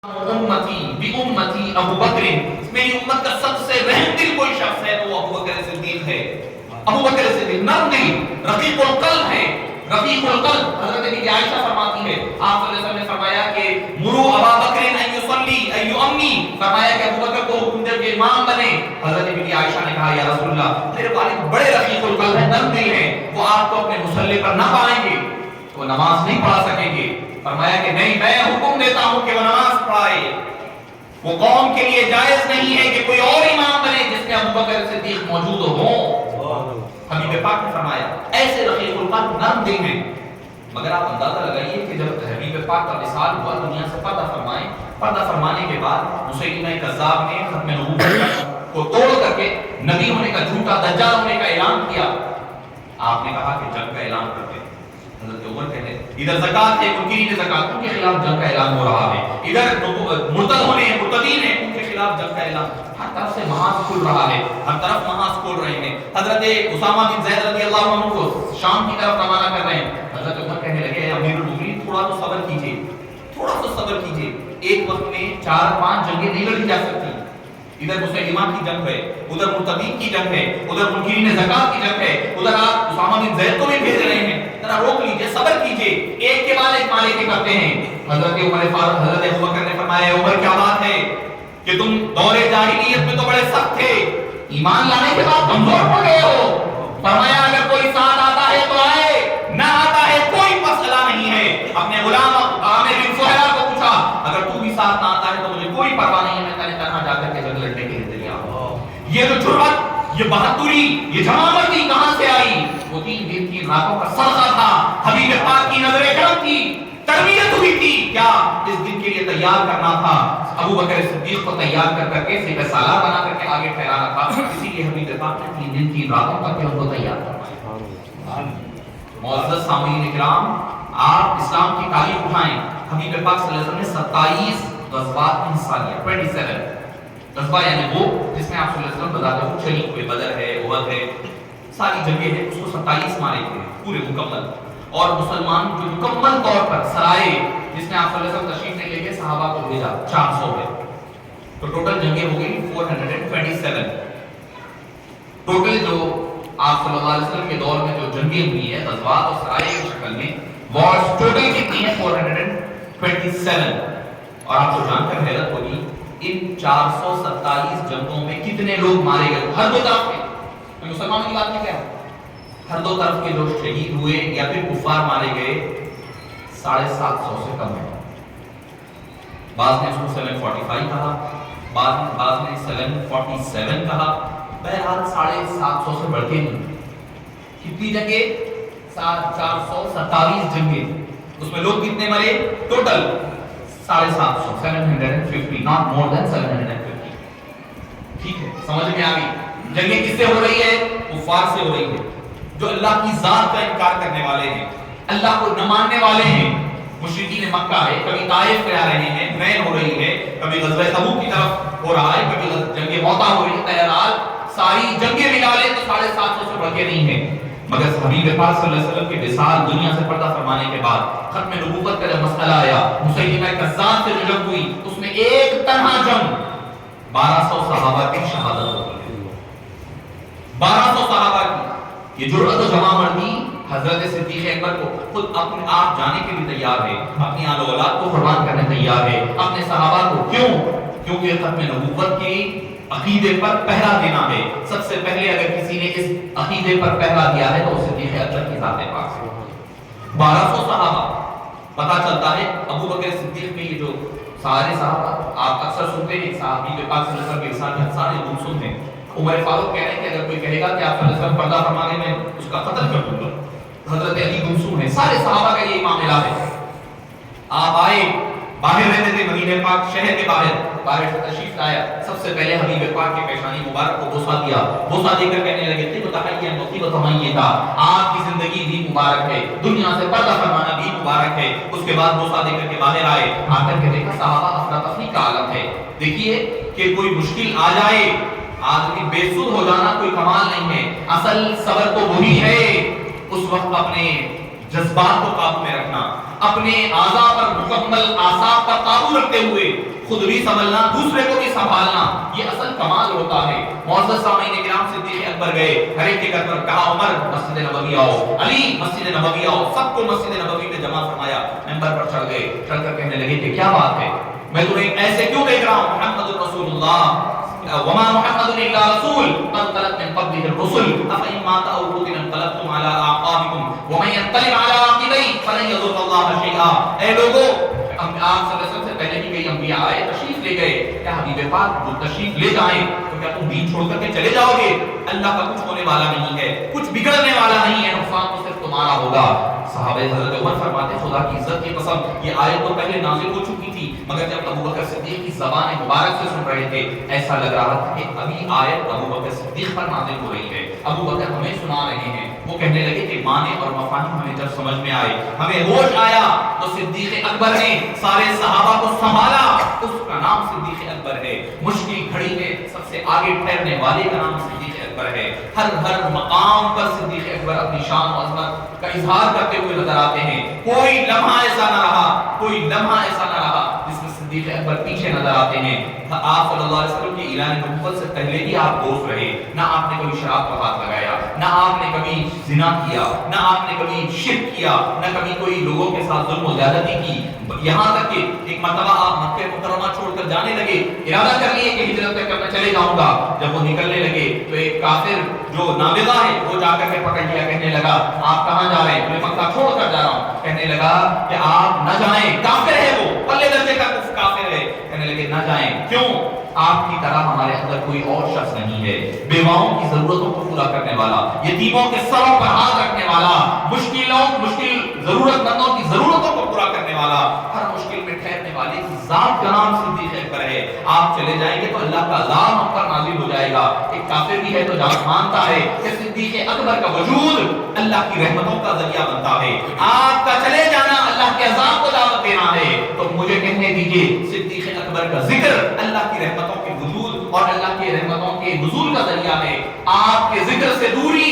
امتی بی امتی ابو بکر، میری امت کا سب سے رحم دل کوئی شخص ہے تو وہ ابو بکر صدیق ہے۔ ابو بکر صدیق نرم دل، رقیق القلب ہے، رقیق القلب۔ حضرت بی عائشہ فرماتی ہے آپ صلی اللہ علیہ وسلم نے فرمایا کہ مرو ابا بکر ان یصلی ان یؤمنی، فرمایا کہ ابو بکر کو حکم دے کہ امام بنے۔ حضرت بی عائشہ نے کہا یا رسول اللہ میرے والد بڑے رقیق القلب ہیں، نرم دل ہیں، وہ آپ کو اپنے مصلی پر نہ پائیں گے، وہ نماز نہیں پڑھا سکیں گے۔ فرمایا کہ نہیں، میں حکم دیتا ہوں کہ وہ نماز پڑھائے۔ وہ قوم کے لیے جائز نہیں ہے کہ کوئی اور امام بنے جس میں ابو بکر صدیق موجود ہو۔ حبیب پاک نے فرمایا ایسے رقیق القلب نرم دل ہیں۔ مگر آپ اندازہ لگائیے کہ جب حبیب پاک کا وصال ہوا، دنیا سے پردہ فرمائے، پردہ فرمانے کے بعد مسیلمہ کذاب نے ختم نبوت کو توڑ کر کے نبی ہونے کا، جھوٹا دجال ہونے کا اعلان کیا۔ آپ نے کہا کہ جنگ کا اعلان کرتے ہیں۔ حضرت عمر کہتے ہیں ادھر زکات ہے، منکرین زکات ان کے خلاف جنگ کا اعلان ہو رہا ہے، ادھر مرتد ہونے ہیں، مرتدین ہیں، ان کے خلاف جنگ کا اعلان، ہر طرف سے محاذ کھل رہا ہے، ہر طرف محاذ کھول رہے ہیں۔ حضرت اسامہ بن زید رضی اللہ عنہ کو شام کی طرف روانہ کر رہے ہیں۔ حضرت عمر کہنے لگے امیر المومنین تھوڑا تو صبر کیجیے، تھوڑا تو صبر کیجیے، ایک وقت میں 4-5 جنگیں نہیں لڑی جا سکتی، ادھر مسلمان کی جنگ ہے، ادھر مرتدین کی جنگ ہے، ادھر منکرین زکات کی جنگ ہے، ادھر آپ اسامہ بن زید کو بھی بھیج رہے ہیں، ذرا روک لیجئے، صبر کیجئے، ایک کے بعد ایک مالے کے کرتے ہیں۔ حضرت عمر فاروق، حضرت ابوبکر نے فرمایا عمر کیا بات ہے کہ تم دور جاہلیت میں تو بڑے سخت تھے، ایمان لانے کے بعد کمزور ہو گئے ہو۔ فرمایا اگر کوئی ساتھ آتا ہے تو آئے، نہ آتا ہے کوئی مسئلہ نہیں ہے۔ اپنے غلام عامر بن سہیلہ کو پوچھا اگر تو بھی ساتھ نہ آتا ہے تو مجھے کوئی پرواہ نہیں ہے، میں تیرے تنہا جا کر کے جنگ لڑنے کے لیے تیار ہوں۔ یہ جو جرأت، یہ بہادری، یہ جمامردی کہاں سے آئی؟ وہ 3 دن کی راتوں کا صدقہ تھا، حبیب پاک کی نظر کرم تھی، تربیت ہوئی تھی، کیا اس دن کے لیے تیار کرنا تھا؟ ابو بکر صدیق کو تیار کر کر کے سپہ سالار بنا کر کے آگے ٹھہرانا تھا، اسی لیے حبیب پاک نے 3 دن کی راتوں تک ان کو تیار کروایا۔ معزز سامعین کرام، آپ اسلام کی تاریخ اٹھائیں، حبیب پاک صلی اللہ علیہ وسلم نے 27 غزوات حصہ لیا، 27 غزوہ یعنی وہ جس میں آپ صلی اللہ علیہ وسلم بتاتے ہو شریک ہوئے، بدر ہے، احد ہے، ساری جنگیں ہیں، اس کو 27 مارے تھے پورے مکمل۔ اور مسلمان جو مکمل طور پر سرائے جس میں آپ صلی اللہ علیہ وسلم تشریف نہیں لے کے صحابہ کو بھیجا 400 ہے، تو ٹوٹل جنگیں ہو گئی 427۔ ٹوٹل جو آپ صلی اللہ علیہ وسلم کے دور میں جو جنگیں ہوئی ہیں غزوات اور سرائے کی شکل میں، وارز ٹوٹل کتنی ہیں؟ 427۔ اور آپ کو جان کر حیرت ہوگی ان 427 جنگوں میں کتنے لوگ مارے گئے ہر دو طرف کے؟ مسلمانوں کی بات نہیں کہہ رہا، ہر دو طرف کے جو شہید ہوئے یا پھر کفار مارے گئے 750 سے کم ہے۔ بعض نے اس کو 745 کہا، بعض نے 747 کہا، بہرحال 750 سے بڑھ کے نہیں۔ کتنی جنگیں؟ 427 جنگیں، اس میں لوگ کتنے مرے؟ Total 750، 750، not more than 750۔ ٹھیک ہے، سمجھ میں آ گئی؟ جنگیں کس سے ہو رہی ہے؟ کفار سے ہو رہی ہے، جو اللہ کی ذات کا انکار کرنے والے ہیں، اللہ کو نہ ماننے والے ہیں۔ مشرکین مکہ ہے، کبھی طائف پہ آ رہے ہیں، مین ہو رہی ہے، کبھی غزوہ تبوک کی طرف ہو رہا ہے، کبھی جنگ موتا ہو رہی ہے۔ بہرحال ساری جنگیں ملا لیں تو 750 سے بڑھ کے نہیں ہے۔ مگر حبیب پاک صلی اللہ علیہ وسلم کے وصال، دنیا سے پردہ فرمانے کے بعد ختم نبوت کا جب مسئلہ آیا، مسیلمہ کذاب سے جو جنگ ہوئی، اس میں ایک تنہا جنگ 1200 صحابہ کی شہادت ہو گئی، 1200 صحابہ کی۔ یہ جرأت و جمامردی حضرت صدیق اکبر کو خود اپنے آپ جانے کے لیے تیار ہے، اپنی آل و اولاد کو قربان کرنے تیار ہے، اپنے صحابہ کو۔ کیوں؟ کیونکہ ختم نبوت کے عقیدے پر پہرا دینا ہے۔ سب سے پہلے اگر کسی نے اس عقیدے پر پہرا دیا ہے تو وہ صدیق اکبر کی ذات پاک سے۔ 1200 صحابہ، پتہ چلتا ہے ابو بکر صدیق میں یہ جو سارے صحابہ آپ اکثر سنتے ہیں، صحابی پاک صلی اللہ علیہ وسلم کے ساتھ سارے گمسم ہیں۔ عمر فاروق کہہ رہے ہیں کہ اگر کوئی کہے گا کہ آپ صلی اللہ علیہ وسلم پردہ فرمانے میں اس کا قتل کر دوں گا۔ حضرت علی گمسم ہیں، سارے صحابہ کا یہ معاملہ ہے۔ آپ آئے، باہر رہتے تھے مدینہ پاک شہر کے باہر سے تشریف لایا، سب سے پہلے حبیب پاک کے پیشانی مبارک کو بوسہ دیا، بوسہ دے کر کہنے لگے طب تحیّن و طب تمیّتا، آپ کی زندگی بھی مبارک ہے، دنیا سے پردہ فرمانا بھی مبارک ہے۔ اس کے بعد بوسہ دے کر کے باہر آئے، آ کر کے دیکھا صحابہ افراتفری کا عالم ہے۔ دیکھیے کہ کوئی مشکل آ جائے، آدمی بے سود ہو جانا کوئی کمال نہیں ہے، اصل صبر تو وہی ہے اس وقت اپنے جذبات کو قابو میں رکھنا، اپنے اعضاء پر مکمل اعصاب پر قابو رکھتے ہوئے خود بھی سنبھلنا، دوسرے کو بھی سنبھالنا، یہ اصل کمال ہوتا ہے۔ معزز سامعین کرام، صدیق اکبر گئے، ہر ایک کے گھر پر کہا عمر مسجد نبوی آؤ، علی مسجد نبوی آؤ، سب کو مسجد نبوی میں جمع فرمایا، منبر پر چڑھ گئے، چڑھ کر کہنے لگے کہ کیا بات ہے، میں تمہیں ایسے کیوں دیکھ رہا ہوں؟ محمد رسول اللہ وما محمد الا رسول قد خلت من قبله الرسل افإن مات أو قتل انقلبتم على أعقابكم ومن ينقلب على عقبيه فلن يضر الله شيئا۔ اے لوگوں، آپ صلی اللہ علیہ وسلم سے پہلے بھی کئی انبیاء آئے، تشریف لے گئے، کیا حبیب پاک وہ تشریف لے جائیں تو کیا تم دین چھوڑ کر کے چلے جاؤ گے؟ اللہ کا کچھ ہونے والا نہیں ہے، کچھ بگڑنے والا نہیں ہے، نقصان تو صرف تمہارا ہوگا۔ صحابہ حضرت عمر فرماتے خدا کی عزت کی قسم یہ آیت تو پہلے نازل ہو چکی تھی، مگر جب ابو بکر صدیق کی زبان مبارک سے سن رہے تھے ایسا لگ رہا تھا کہ ابھی آیت ابو بکر صدیق پر نازل ہو رہی ہے، ابو بکر ہمیں سنا رہے ہیں۔ وہ کہنے لگے کہ معنی اور مفاہیم ہمیں جب سمجھ میں آئے، ہمیں ہوش آیا تو صدیق اکبر نے سارے صحابہ کو سنبھالا، اس کا نام صدیق اکبر ہے۔ مشکل گھڑی میں سب سے آگے ٹھہرنے والے کا نام صدیق اکبر ہے۔ ہر مقام پر صدیق اکبر اپنی شان و عظمت کا اظہار کرتے ہوئے نظر آتے ہیں۔ کوئی لمحہ ایسا نہ رہا، کوئی لمحہ ایسا نہ رہا جس میں صدیق اکبر پیچھے نظر آتے ہیں۔ آپ صلی اللہ علیہ وسلم کے اعلان نبوت سے پہلے بھی آپ دوست رہے، نہ آپ نے کبھی شراب پر ہاتھ لگایا، نہ آپ نے کبھی زنا کیا، نہ آپ نے کبھی شرک کیا، نہ کبھی کوئی لوگوں کے ساتھ ظلم و زیادتی کی، یہاں تک کہ ایک مرتبہ آپ مکہ مکرمہ چھوڑ کر جانے لگے، ارادہ کر لیے کہ ہجرت کر میں چلے جاؤں گا۔ جب وہ نکلنے لگے تو ایک کافر جو نابغہ ہے وہ جا کر کے پکڑ لیا، کہنے لگا آپ کہاں جا رہے ہیں؟ میں مکہ چھوڑ کر جا رہا ہوں۔ کہنے لگا کہ آپ نہ جائیں، کافر ہے وہ، پلے درجے کا کافر ہے۔ کہنے لگے نہ جائیں، کیوں؟ آپ کی طرح ہمارے اندر کوئی اور شخص نہیں ہے، بیواؤں کی ضرورتوں کو پورا کرنے والا، یتیموں کے سروں پر ہاتھ رکھنے والا، مشکل ضرورت مندوں کی ضرورتوں کو پورا کرنے والا، ہر مشکل میں ٹھہرنے والے کی ذات کا نام صدیق اکبر ہے۔ آپ چلے جائیں گے تو اللہ کا عذاب ہم پر نازل ہو جائے گا۔ ایک کافر بھی ہے تو جب مانتا ہے کہ صدیق اکبر کا وجود اللہ کی رحمتوں کا ذریعہ بنتا ہے، آپ کا چلے جانا اللہ کے عذاب کو دعوت دینا ہے، تو مجھے کہنے دیجئے صدیق اکبر کا ذکر اللہ کی رحمتوں کے وجود اور اللہ کی رحمتوں کے نزول کا ذریعہ ہے۔ آپ کے ذکر سے دوری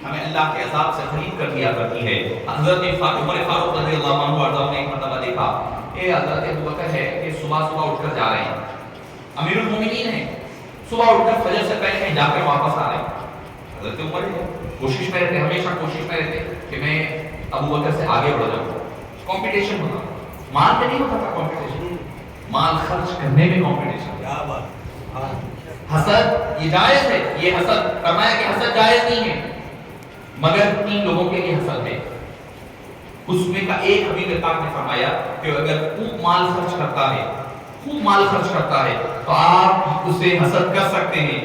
ہمیں اللہ کے عذاب سے خرید کر دیا کرتی ہے۔ حضرت عمر فاروق رضی اللہ عنہ نے ایک مرتبہ دیکھا، یہ حضرت ابوبکر ہے کہ صبح اٹھ کر جا رہے ہیں، امیر المومنین ہیں، صبح اٹھ کر فجر سے پہلے کہیں جا کر واپس آ رہے ہیں۔ حضرت عمر کوشش میں رہتے، ہمیشہ کوشش میں رہتے کہ میں ابوبکر سے آگے بڑھ جاؤں۔ کمپٹیشن ہوتا، مال پہ نہیں ہوتا تھا کمپٹیشن، مال خرچ کرنے میں کمپٹیشن۔ کیا بات! حسد یہ جائز ہے، یہ حسد فرمایا کہ حسد جائز نہیں ہے، مگر 3 لوگوں کے لیے حسد ہے۔ اس میں کا ایک حبیب پاک نے فرمایا کہ اگر خوب مال خرچ کرتا ہے، خوب مال خرچ کرتا ہے تو آپ اسے حسد کر سکتے ہیں،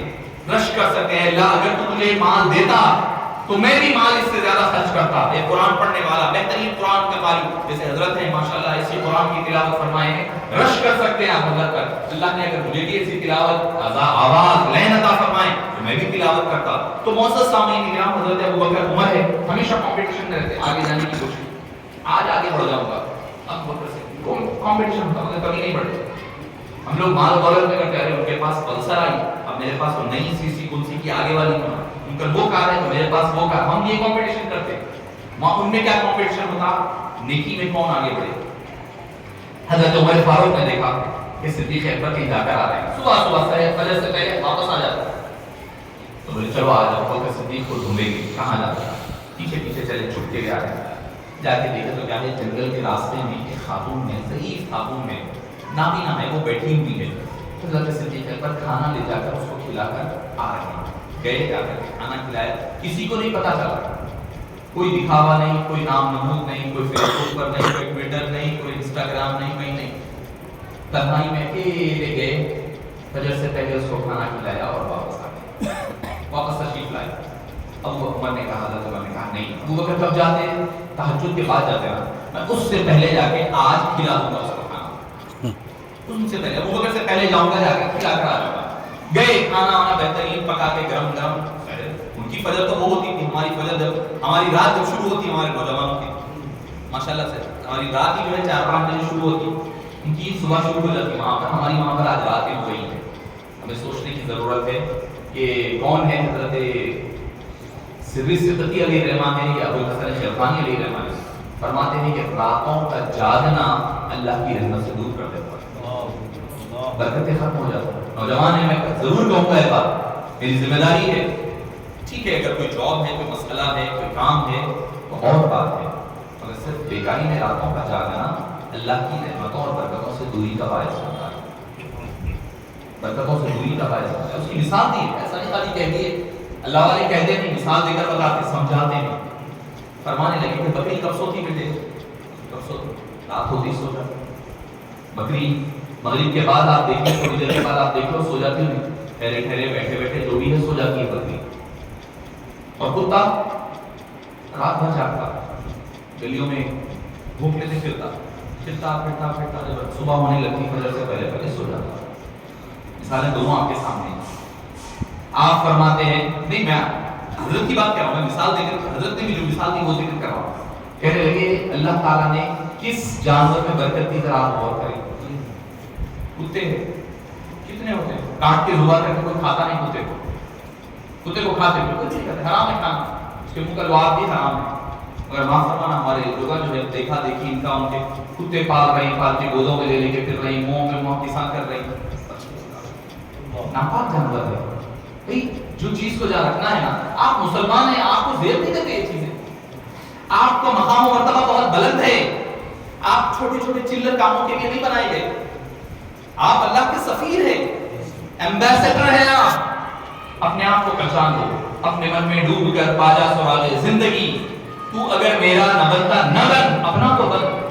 رش کر سکتے ہیں، اللہ اگر تو مجھے مال دیتا تو میں بھی مال اس سے زیادہ خرچ کرتا۔ یہ قرآن پڑھنے والا بہترین قرآن کا قاری جیسے حضرت ہیں ماشاءاللہ ایسی قرآن کی تلاوت فرمائے ہیں، رش کر سکتے ہیں آپ حضرت پر۔ اللہ نے اگر مجھے بھی ایسی تلاوت آواز لین عطا فرمائے تو میں بھی تلاوت کرتا۔ تو معزز سامعین کرام، حضرت ابوبکر عمر ہے، ہمیشہ کمپٹیشن میں رہتے، آگے جانے کی کوشش، آج آگے بڑھ جاؤں گا، اب بکر سے کمپٹیشن ہوتا مگر کبھی نہیں بڑھتے۔ ہم لوگ مال دولت میں کرتے ہیں، ان کے پاس پلسر آئی، اب میرے پاس وہ نئی سی کون سی کی آگے والی ان کا وہ کار ہے تو میرے پاس وہ کار، ہم یہ کمپٹیشن کرتے ہیں۔ ان میں کیا کمپٹیشن ہوتا؟ نیکی میں کون آگے بڑھے۔ حضرت عمر فاروق نے دیکھا کہ صدیق اکبر کہیں جا کر آ رہے ہیں، صبح سے فجر سے پہلے واپس آ جاتا ہے، تو بولے چلو آ جاؤ، بکر صدیق کو ڈھونڈیں گے کہاں جاتا ہے۔ پیچھے پیچھے چلے، چھپ کے آ رہے ہیں، جا کے دیکھے تو کیا ہے جنگل کے راستے میں ایک خاتون ہے، ضعیف خاتون ہے، نابینا ہے، وہ بیٹھی ہوئی ہے۔ حضرت صدیق اکبر کھانا لے جا کر اس کو کھلا کر آ رہے ہیں، گئے جا کر کھانا کھلایا، کسی کو نہیں پتا چلا، کوئی دکھاوا نہیں، کوئی نام نمود نہیں، کوئی فیس بک پر نہیں، کوئی ٹویٹر نہیں، کوئی انسٹاگرام نہیں، کہیں نہیں، تنہائی میں اکیلے گئے، فجر سے پہلے اس کو کھانا کھلایا اور واپس آ گئے، واپس تشریف لائے۔ ابو عمر نے کہا، حضرت عمر نے کہا نہیں، ابو بکر کب جاتے ہیں؟ تہجد کے بعد جاتے ہیں، میں اس سے پہلے جا کے آج کھلا دوں گا اس کو کھانا، ان سے پہلے ابو بکر سے پہلے جاؤں گا، جا کے کھلا کر آ جاؤں گا۔ گئے، کھانا وانا بہترین پکا کے گرم گرم، ان کی فجر تو وہ ہوتی تھی، ہماری فجر جب ہماری رات جب شروع ہوتی ہمارے نوجوانوں کی ماشاءاللہ سے ہماری رات ہی جو ہے 4-5 بجے شروع ہوتی، ان کی صبح شروع ہو جاتی وہاں پر، ہماری وہاں پر آج راتیں ہو گئی ہیں۔ ہمیں سوچنے کی ضرورت ہے کہ کون ہے حضرت سری صدقی علیہ الرحمہ ہے یا ابو الحسن شیخانی علیہ الرحمہ ہے، فرماتے ہیں کہ راتوں کا جاگنا اللہ کی رحمت سے دور کر دیتا ہے، برکتیں ختم ہو جاتی ہیں۔ نوجوان ہیں، میں ضرور کہوں گا یہ بات، میری ذمہ داری ہے، ٹھیک ہے اگر کوئی جاب ہے، کوئی مسئلہ ہے، کوئی کام ہے تو اور بات ہے، مگر صرف بیکاری میں راتوں کا جاگنا اللہ کی رحمتوں اور برکتوں سے دوری کا باعث ہوتا ہے، برکتوں سے دوری کا باعث ہوتا ہے۔ اس کی مثال دی ہے، ایسا نہیں خالی کہہ دیے، اللہ والے کہتے نہیں، مثال دے کر بتاتے، سمجھاتے ہیں۔ فرمانے لگے کہ بکری کب سوتی بیٹے؟ کب سوتی؟ رات ہوتی سو جاتی بکری، مغرب کے بعد آپ دیکھیں، تھوڑی دیر کے بعد آپ دیکھ لو سو جاتی نہیں، ٹھہرے ٹھہرے بیٹھے بیٹھے جو بھی ہے سو جاتی ہے بکری۔ اور کتا رات بھر جاگتا، گلیوں میں بھوکنے سے پھرتا پھرتا جب صبح ہونے لگتی فجر سے پہلے پہلے سو جاتا۔ مثالیں دونوں آپ کے سامنے ہیں۔ آپ فرماتے ہیں، نہیں میں حضرت کی بات کر رہا ہوں، میں مثال دے کر، حضرت نے بھی جو مثال دی وہ ذکر کر رہا ہوں۔ کہنے لگے اللہ تعالیٰ نے کس جانور میں برکت دی، ذرا آپ غور کریں۔ کتے کتنے ہوتے ہیں، کاٹ کے زبا کر کے کوئی کھاتا نہیں کتے کو، کتے کو کھاتے بالکل نہیں کرتے، حرام ہے کھانا، اس کے منہ کا لعاب بھی حرام ہے۔ مگر معاف فرمانا ہمارے لوگوں جو ہے دیکھا دیکھی ان کا، ان کے کتے پال رہی، پال کے گودوں میں لے لے کے پھر رہی، منہ میں منہ کسان کر رہی، ناپاک جانور ہے بھئی۔ جو چیز کو جا رکھنا ہے نا، آپ مسلمان ہیں، آپ کو زیر نہیں دیتے یہ چیزیں، آپ کا مقام و مرتبہ بہت بلند ہے، آپ چھوٹے چھوٹے چلر کاموں کے لیے نہیں بنائے گئے، آپ اللہ کے سفیر ہیں، ایمبیسڈر ہیں۔ آپ اپنے آپ کو پہچان دو، اپنے من میں ڈوب کر پاجا سراغ زندگی، تو اگر میرا نہ بنتا نہ بن، اپنا کو بن۔